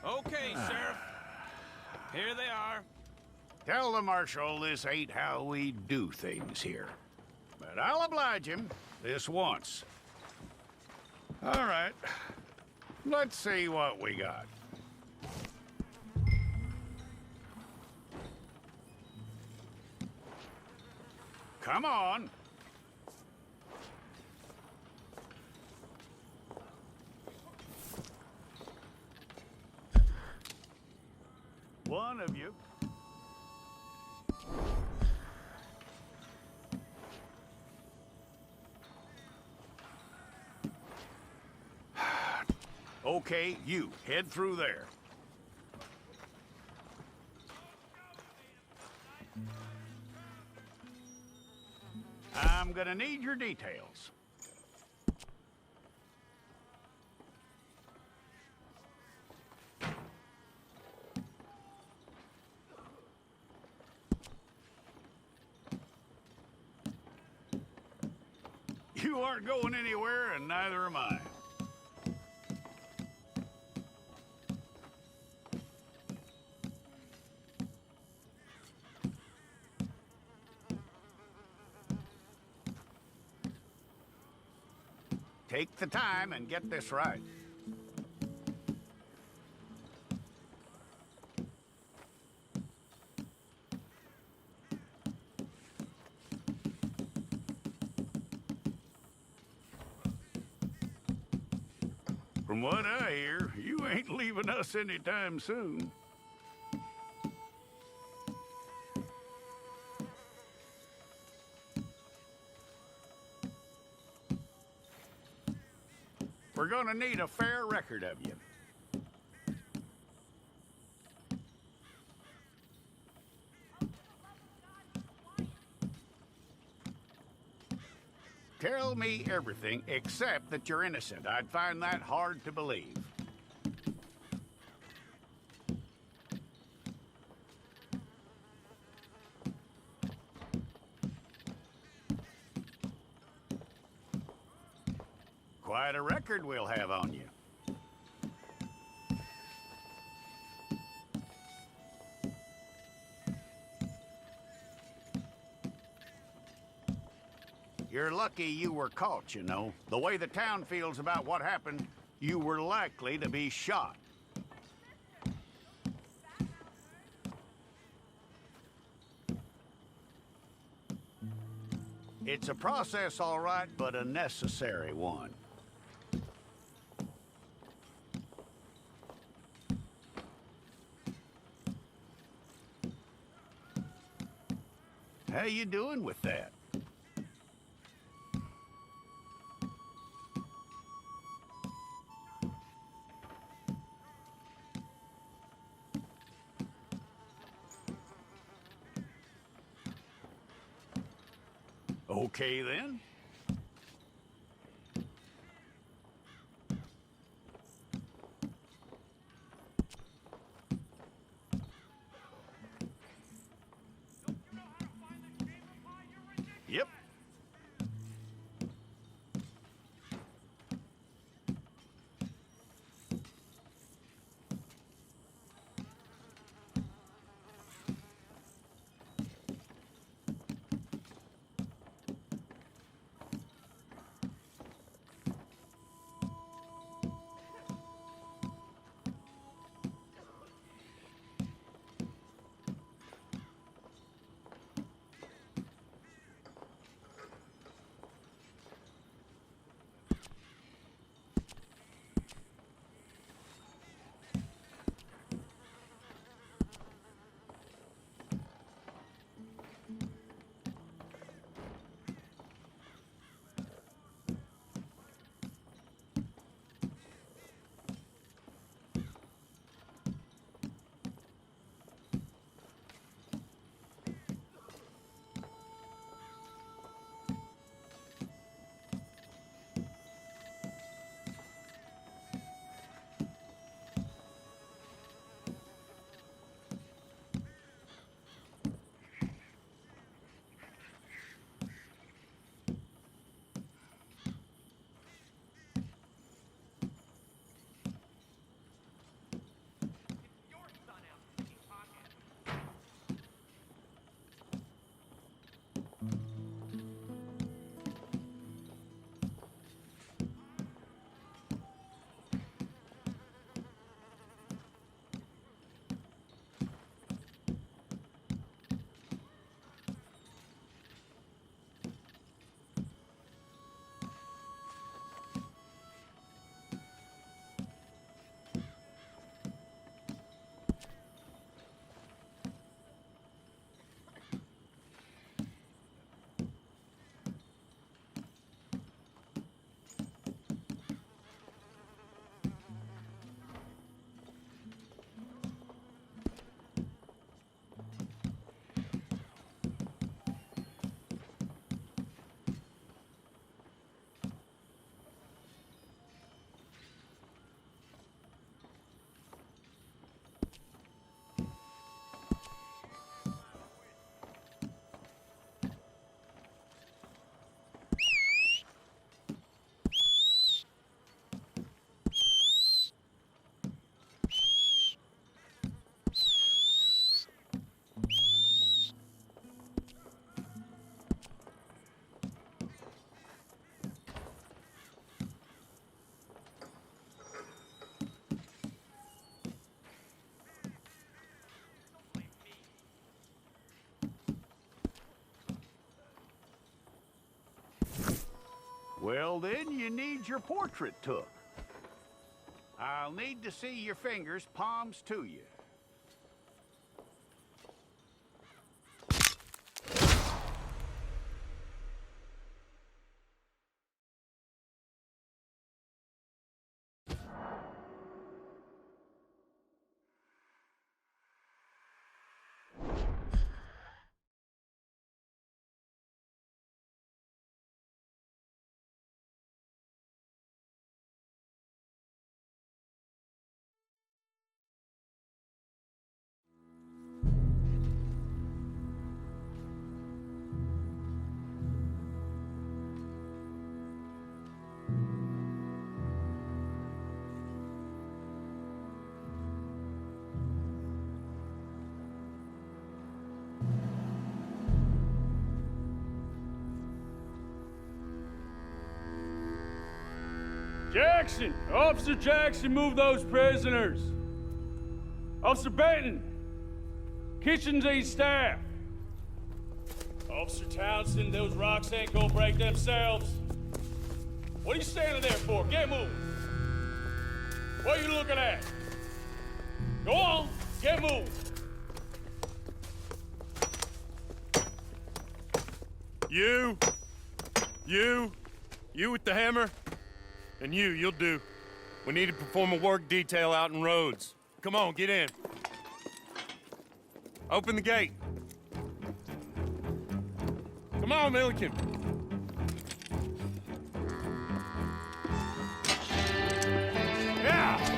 Okay, Sheriff. Here they are. Tell the Marshal this ain't how we do things here. But I'll oblige him this once. All right. Let's see what we got. Come on. One of you. Okay, you head through there. I'm gonna need your details. You aren't going anywhere, and neither am I. Take the time and get this right. From what I hear, you ain't leaving us anytime soon. We're gonna need a fair record of you. Tell me everything except that you're innocent. I'd find that hard to believe. Quite a record we'll have on you. You're lucky you were caught, you know. The way the town feels about what happened, you were likely to be shot. It's a process, all right, but a necessary one. How you doing with that? Okay, then. Yep. Well, then you need your portrait took. I'll need to see your fingers, palms to you. Jackson! Officer Jackson, move those prisoners! Officer Benton! Kitchens aid staff! Officer Townsend, those rocks ain't gonna break themselves. What are you standing there for? Get moving! What are you looking at? Go on, get moving! You with the hammer? And you'll do. We need to perform a work detail out in Rhodes. Come on, get in. Open the gate. Come on, Milliken. Yeah!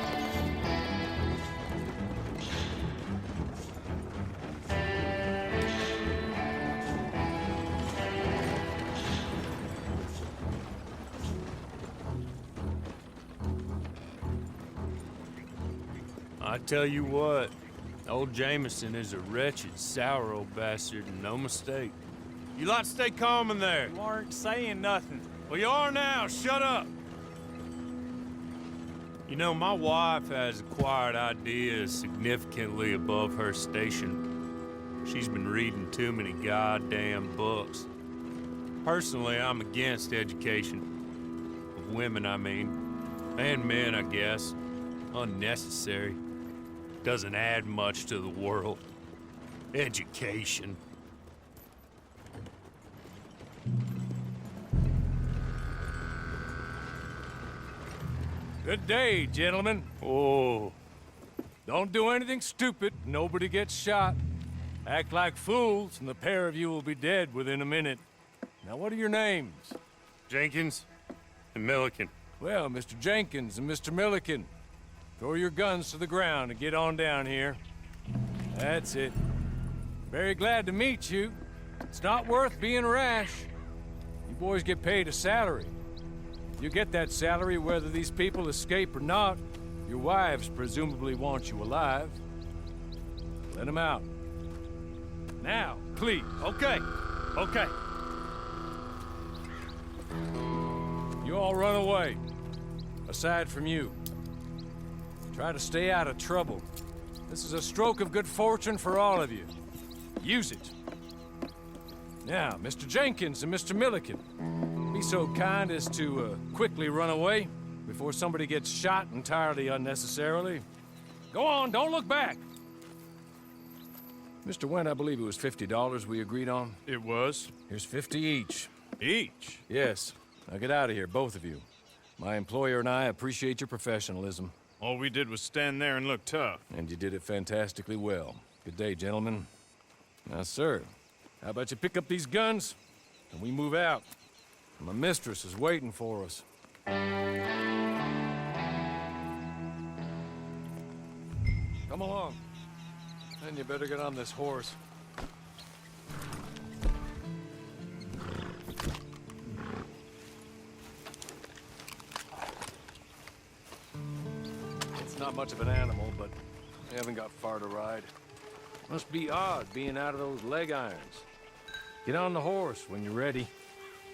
I tell you what, old Jameson is a wretched, sour old bastard, and no mistake. You lot stay calm in there. You aren't saying nothing. Well, you are now. Shut up. You know, my wife has acquired ideas significantly above her station. She's been reading too many goddamn books. Personally, I'm against education. Of women, I mean. And men, I guess. Unnecessary. Doesn't add much to the world. Education. Good day, gentlemen. Oh. Don't do anything stupid, nobody gets shot. Act like fools, and the pair of you will be dead within a minute. Now, what are your names? Jenkins and Milliken. Well, Mr. Jenkins and Mr. Milliken, throw your guns to the ground and get on down here. That's it. Very glad to meet you. It's not worth being rash. You boys get paid a salary. You get that salary whether these people escape or not. Your wives presumably want you alive. Let them out. Now, please. Okay. You all run away. Aside from you. Try to stay out of trouble. This is a stroke of good fortune for all of you. Use it. Now, Mr. Jenkins and Mr. Milliken, be so kind as to quickly run away before somebody gets shot entirely unnecessarily. Go on, don't look back. Mr. Wendt, I believe it was $50 we agreed on. It was. Here's 50 each. Each? Yes. Now get out of here, both of you. My employer and I appreciate your professionalism. All we did was stand there and look tough. And you did it fantastically well. Good day, gentlemen. Now, sir, how about you pick up these guns and we move out? My mistress is waiting for us. Come along. Then you better get on this horse. It's not much of an animal, but we haven't got far to ride. Must be odd being out of those leg irons. Get on the horse when you're ready.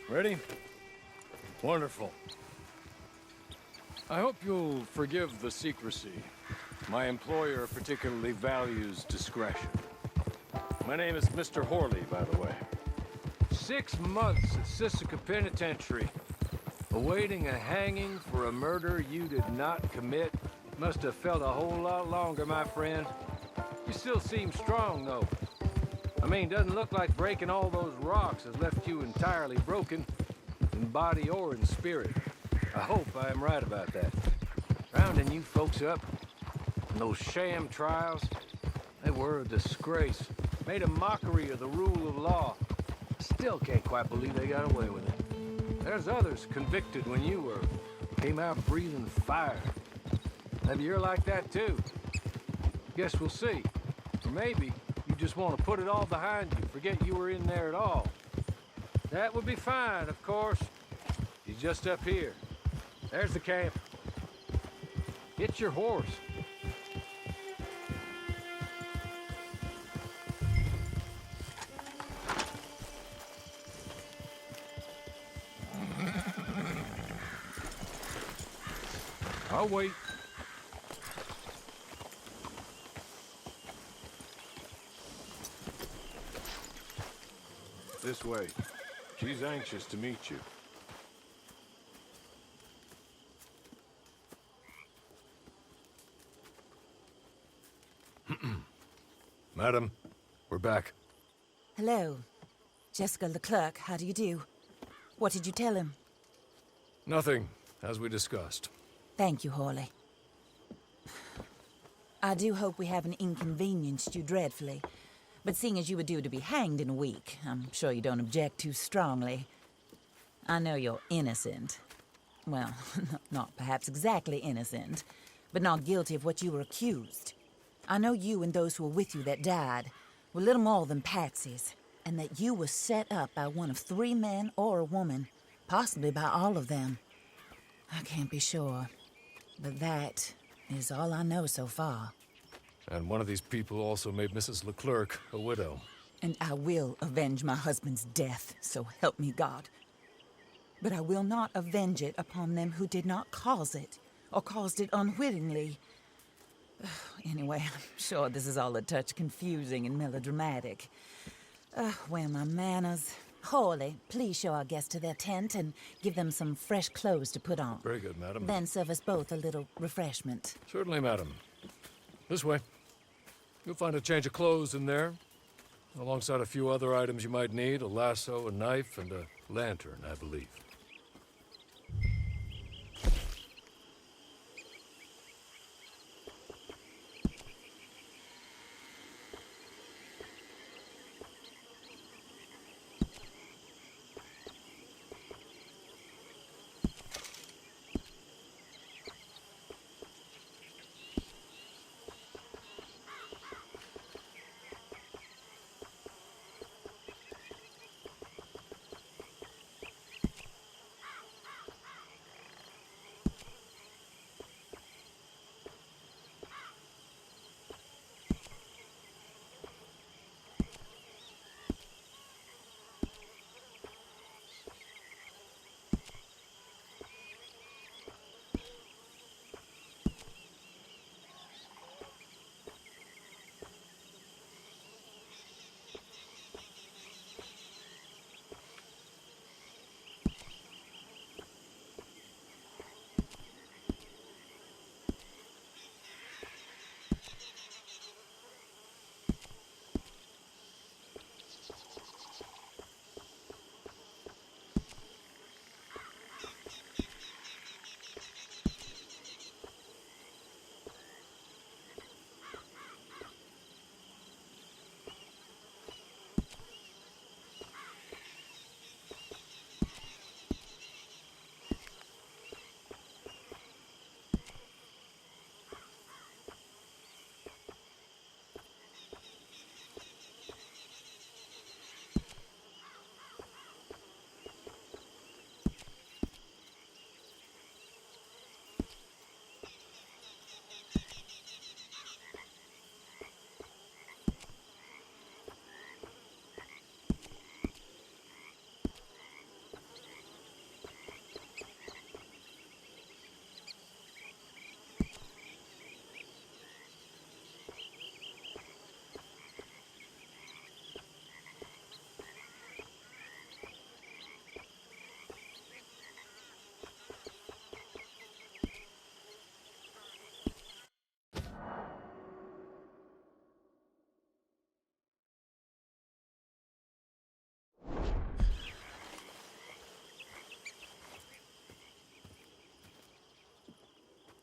Ready? Wonderful. I hope you'll forgive the secrecy. My employer particularly values discretion. My name is Mr. Horley, by the way. 6 months at Sisika Penitentiary. Awaiting a hanging for a murder you did not commit must have felt a whole lot longer, my friend. You still seem strong, though. I mean, doesn't look like breaking all those rocks has left you entirely broken, in body or in spirit. I hope I am right about that. Rounding you folks up, and those sham trials, they were a disgrace. Made a mockery of the rule of law. Still can't quite believe they got away with it. There's others convicted when you were. Came out breathing fire. Maybe you're like that too. Guess we'll see. Or maybe you just want to put it all behind you, forget you were in there at all. That would be fine, of course. He's just up here. There's the camp. Get your horse. I'll wait. This way. She's anxious to meet you. Madam, we're back. Hello. Jessica Leclerc, how do you do? What did you tell him? Nothing, as we discussed. Thank you, Hawley. I do hope we haven't inconvenienced you dreadfully. But seeing as you were due to be hanged in a week, I'm sure you don't object too strongly. I know you're innocent. Well, not perhaps exactly innocent, but not guilty of what you were accused. I know you and those who were with you that died were little more than patsies, and that you were set up by one of 3 men or a woman, possibly by all of them. I can't be sure, but that is all I know so far. And one of these people also made Mrs. Leclerc a widow. And I will avenge my husband's death, so help me God. But I will not avenge it upon them who did not cause it, or caused it unwittingly. Anyway, I'm sure this is all a touch confusing and melodramatic. Where are my manners? Hawley, please show our guests to their tent and give them some fresh clothes to put on. Very good, madam. Then serve us both a little refreshment. Certainly, madam. This way. You'll find a change of clothes in there, alongside a few other items you might need, a lasso, a knife, and a lantern, I believe.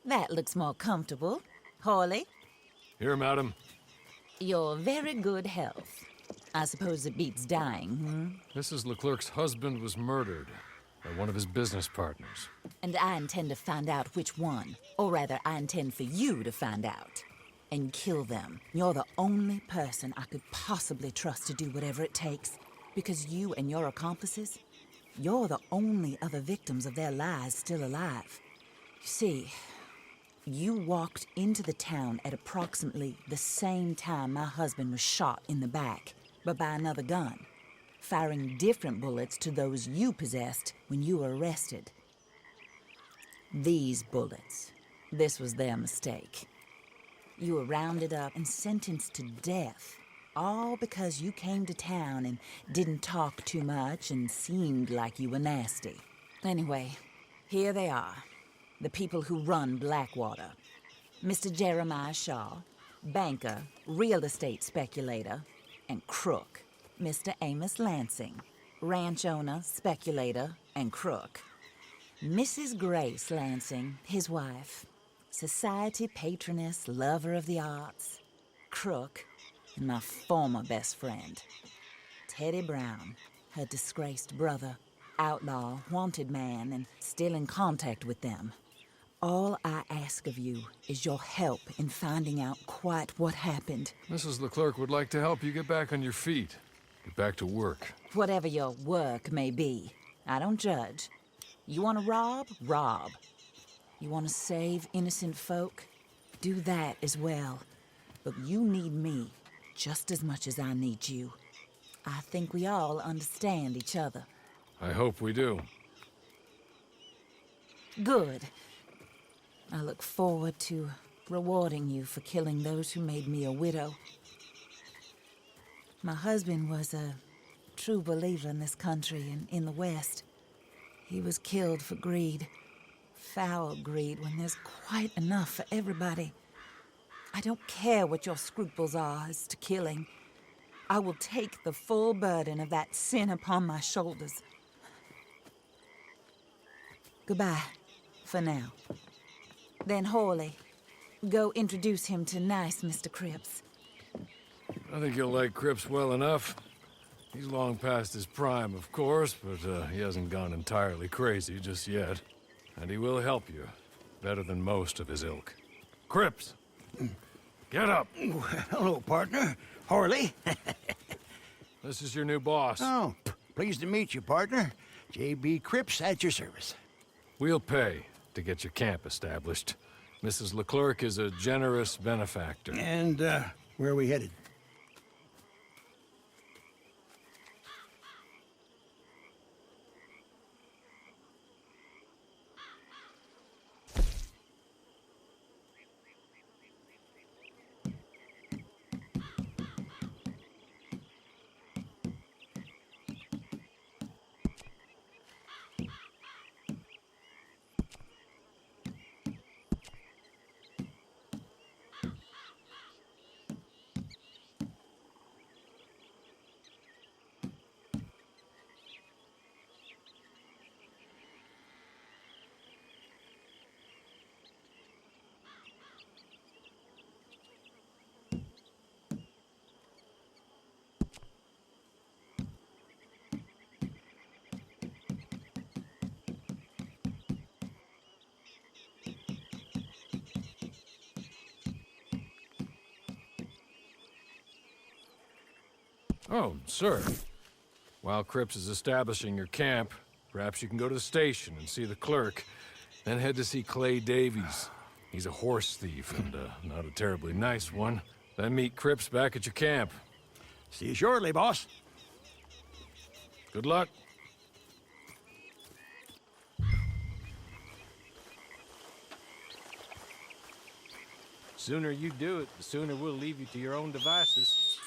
That looks more comfortable. Hawley, Here, madam. your very good health. I suppose it beats dying, Mrs. Leclerc's husband was murdered by one of his business partners. And I intend to find out which one. Or rather, I intend for you to find out. And kill them. You're the only person I could possibly trust to do whatever it takes. Because you and your accomplices, you're the only other victims of their lies still alive. You see, you walked into the town at approximately the same time my husband was shot in the back, but by another gun, firing different bullets to those you possessed when you were arrested. These bullets, this was their mistake. You were rounded up and sentenced to death, all because you came to town and didn't talk too much and seemed like you were nasty. Anyway, here they are, the people who run Blackwater. Mr. Jeremiah Shaw, banker, real estate speculator, and crook. Mr. Amos Lansing, ranch owner, speculator, and crook. Mrs. Grace Lansing, his wife, society patroness, lover of the arts, crook, and my former best friend. Teddy Brown, her disgraced brother, outlaw, wanted man, and still in contact with them. All I ask of you is your help in finding out quite what happened. Mrs. Leclerc would like to help you get back on your feet. Get back to work. Whatever your work may be, I don't judge. You want to rob? Rob. You want to save innocent folk? Do that as well. But you need me just as much as I need you. I think we all understand each other. I hope we do. Good. I look forward to rewarding you for killing those who made me a widow. My husband was a true believer in this country and in the West. He was killed for greed. Foul greed when there's quite enough for everybody. I don't care what your scruples are as to killing. I will take the full burden of that sin upon my shoulders. Goodbye, for now. Then Hawley, go introduce him to nice Mr. Cripps. I think you'll like Cripps well enough. He's long past his prime, of course, but he hasn't gone entirely crazy just yet. And he will help you, better than most of his ilk. Cripps! Get up! Hello, partner. Harley. This is your new boss. Oh, pleased to meet you, partner. J.B. Cripps at your service. We'll pay to get your camp established. Mrs. Leclerc is a generous benefactor. And, where are we headed? Oh, sir. While Cripps is establishing your camp, perhaps you can go to the station and see the clerk, then head to see Clay Davies. He's a horse thief, and not a terribly nice one. Then meet Cripps back at your camp. See you shortly, boss. Good luck. Sooner you do it, the sooner we'll leave you to your own devices.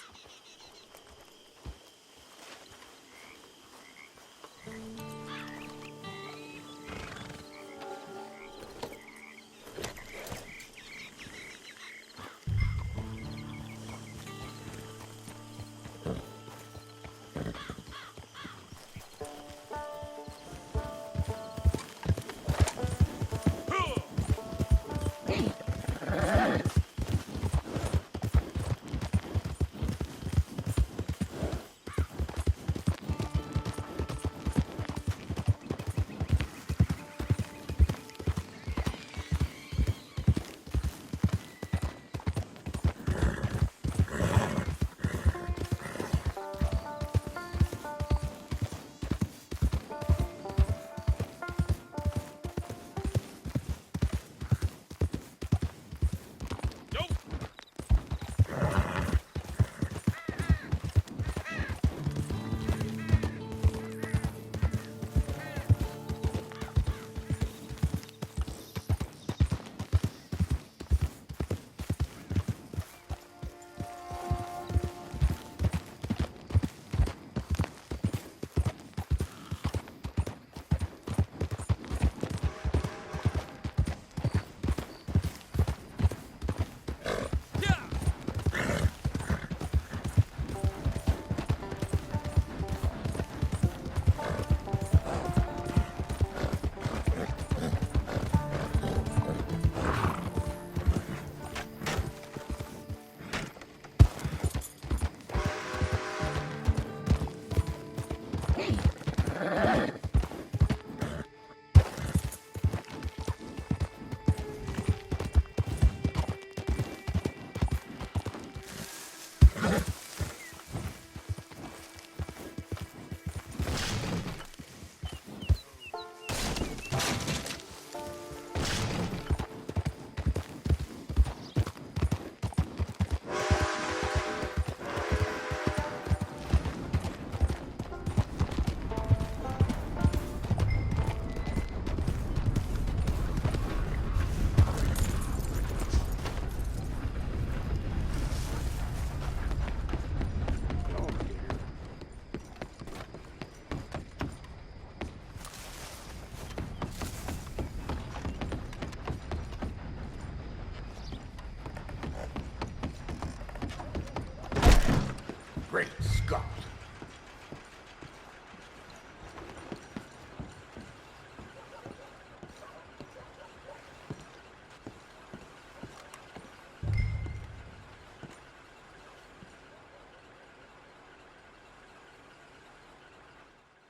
Great Scott.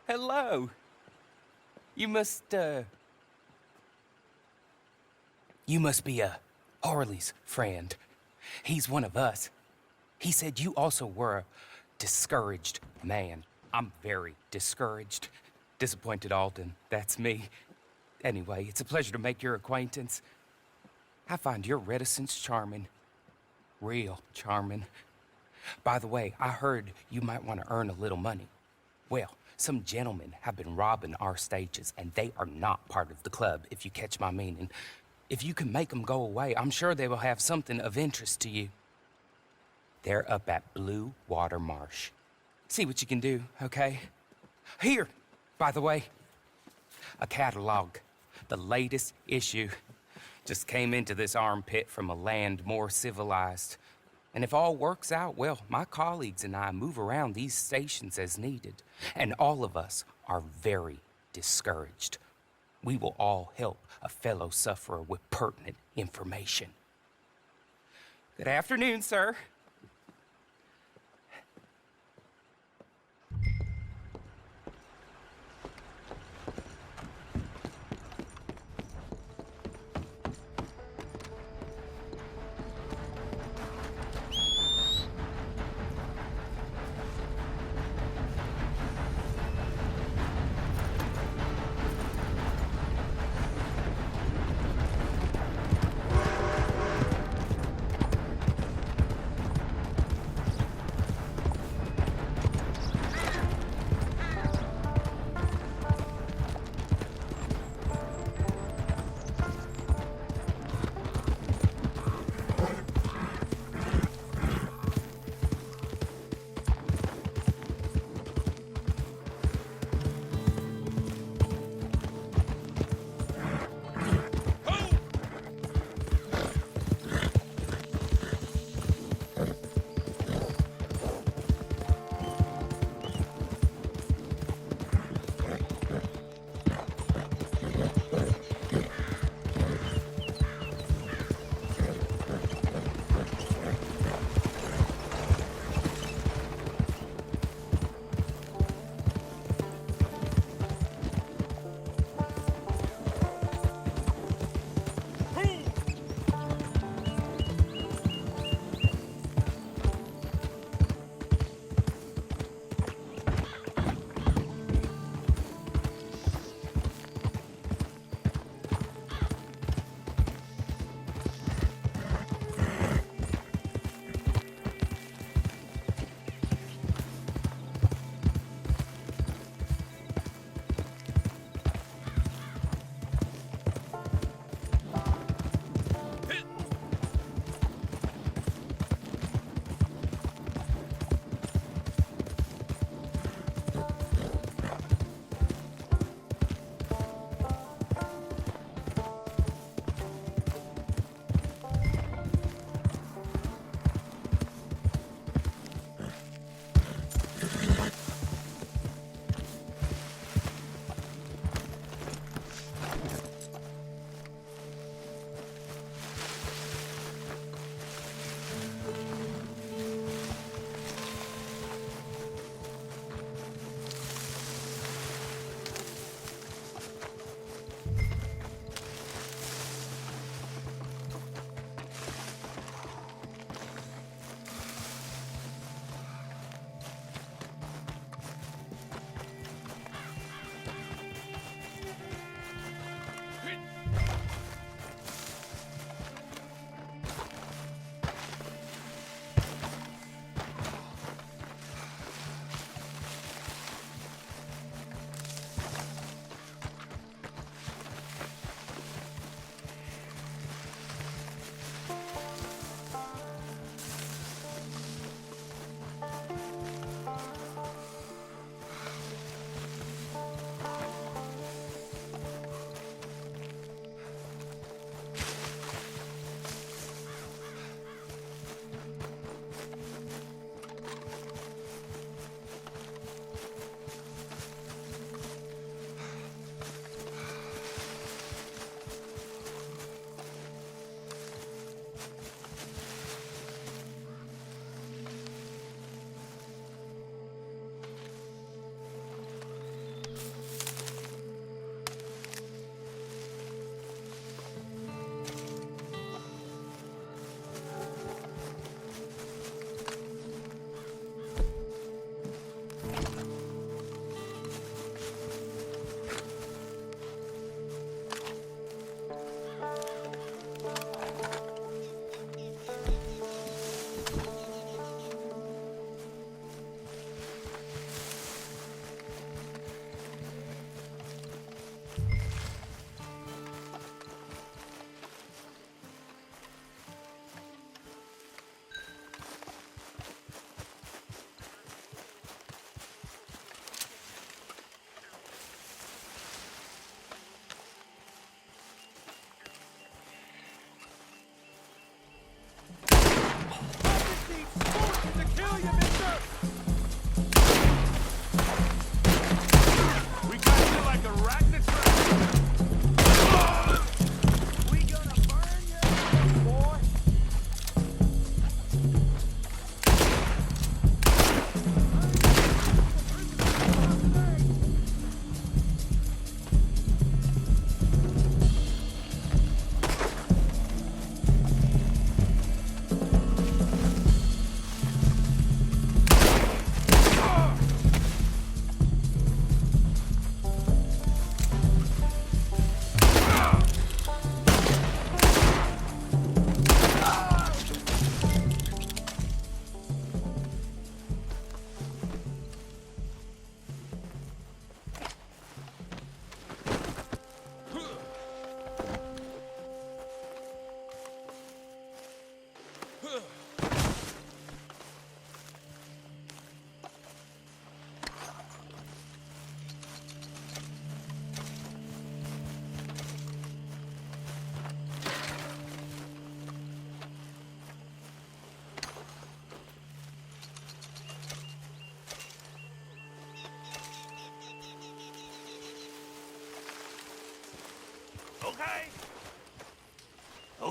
Hello. You must be Harley's friend. He's one of us. He said you also were a discouraged man. I'm very discouraged. Disappointed Alden, that's me. Anyway, it's a pleasure to make your acquaintance. I find your reticence charming. Real charming. By the way, I heard you might want to earn a little money. Well, some gentlemen have been robbing our stages, and they are not part of the club, if you catch my meaning. If you can make them go away, I'm sure they will have something of interest to you. They're up at Blue Water Marsh. See what you can do, okay? Here, by the way, a catalog. The latest issue. Just came into this armpit from a land more civilized. And if all works out, well, my colleagues and I move around these stations as needed. And all of us are very discouraged. We will all help a fellow sufferer with pertinent information. Good afternoon, sir.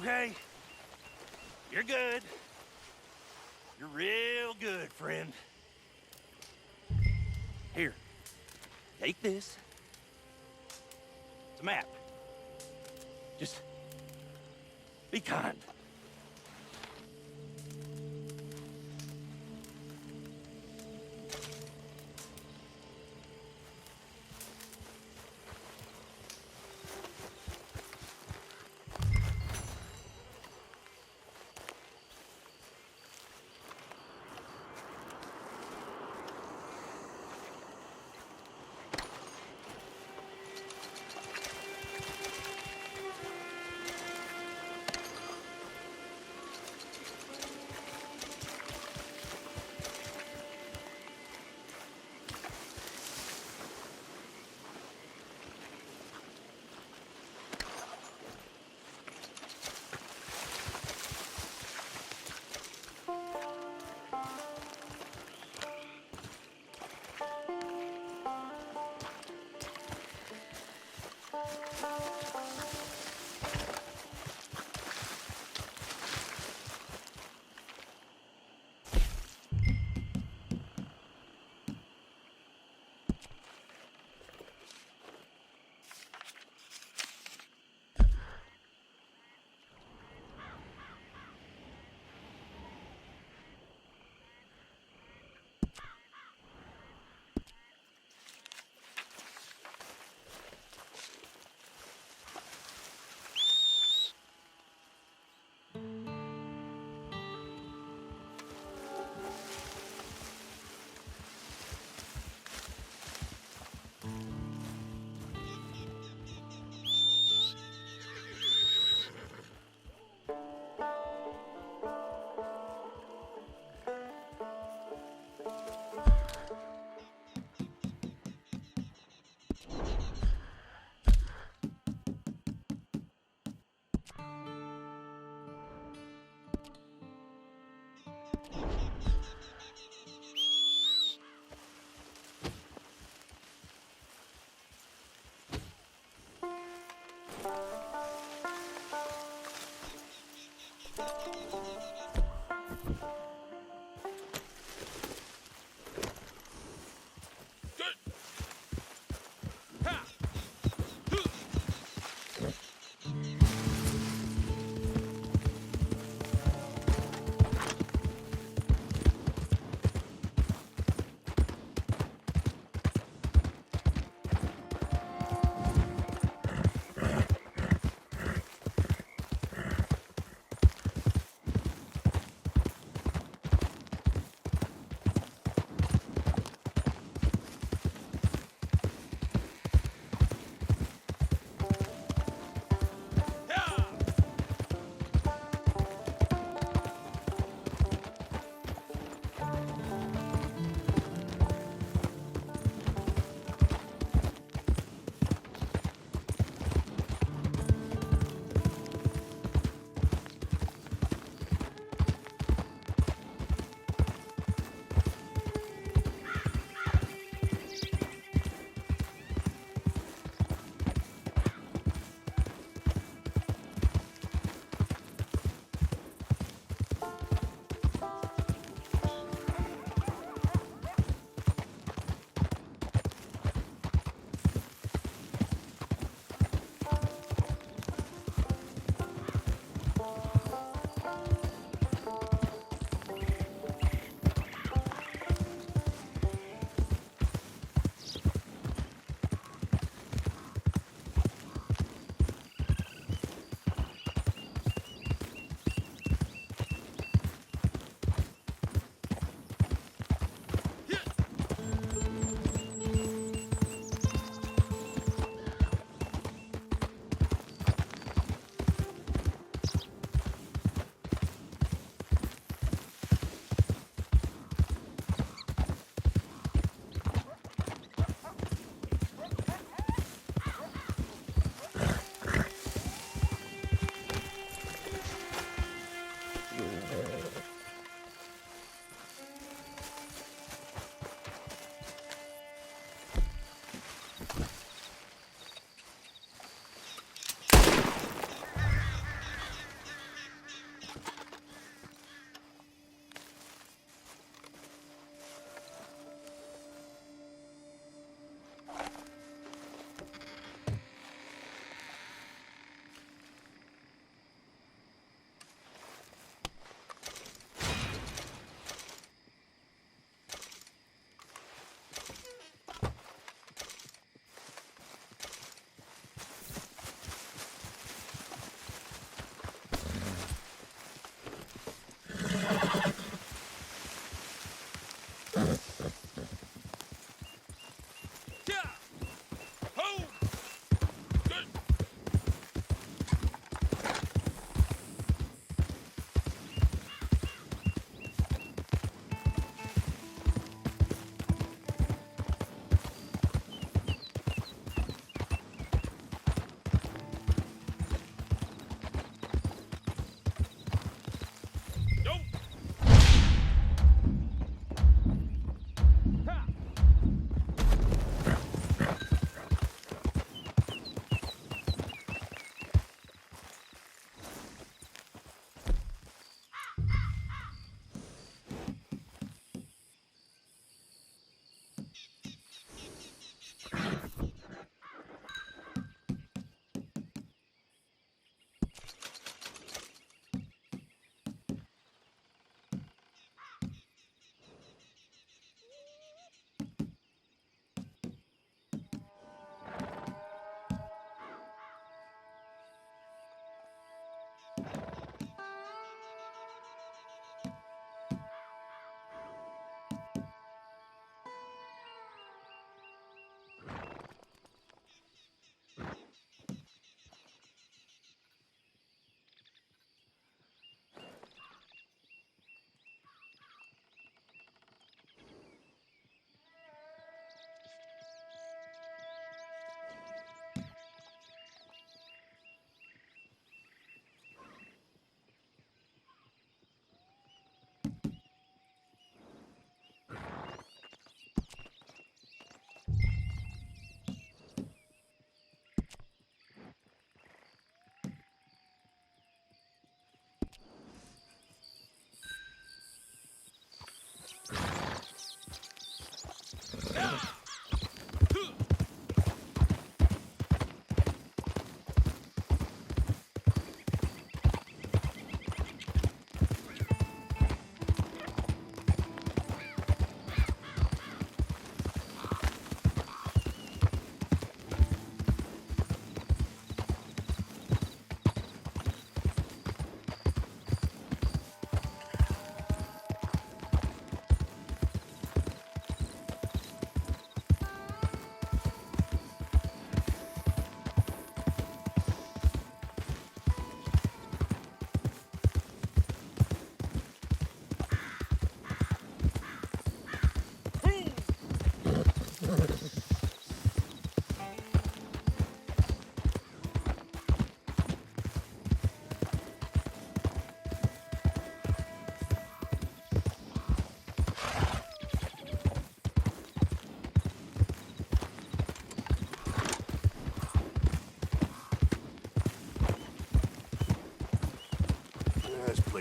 okay? You're good. You're real good, friend. Here, take this. It's a map. Just be kind.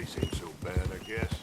place ain't so bad, I guess.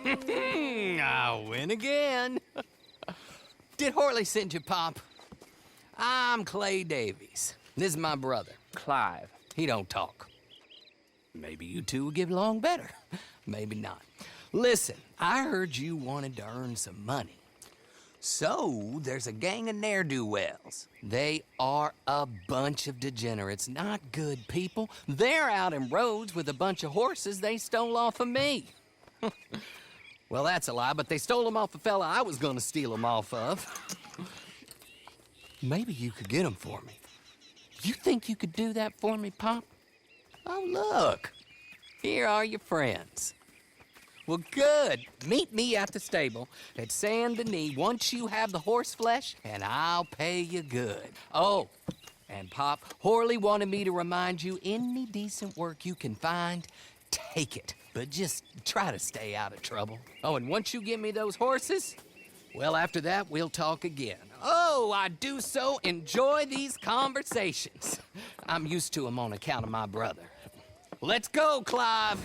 I win again. Did Horley send you, Pop? I'm Clay Davies. This is my brother, Clive. He don't talk. Maybe you two will get along better. Maybe not. Listen, I heard you wanted to earn some money. So, there's a gang of ne'er-do-wells. They are a bunch of degenerates, not good people. They're out in roads with a bunch of horses they stole off of me. Well, that's a lie, but they stole them off the fella I was gonna steal them off of. Maybe you could get them for me. You think you could do that for me, Pop? Oh, look. Here are your friends. Well, good. Meet me at the stable at Saint Denis once you have the horse flesh, and I'll pay you good. Oh, and Pop, Horley wanted me to remind you, any decent work you can find, take it. But just try to stay out of trouble. Oh, and once you give me those horses, well, after that, we'll talk again. Oh, I do so enjoy these conversations. I'm used to them on account of my brother. Let's go, Clive.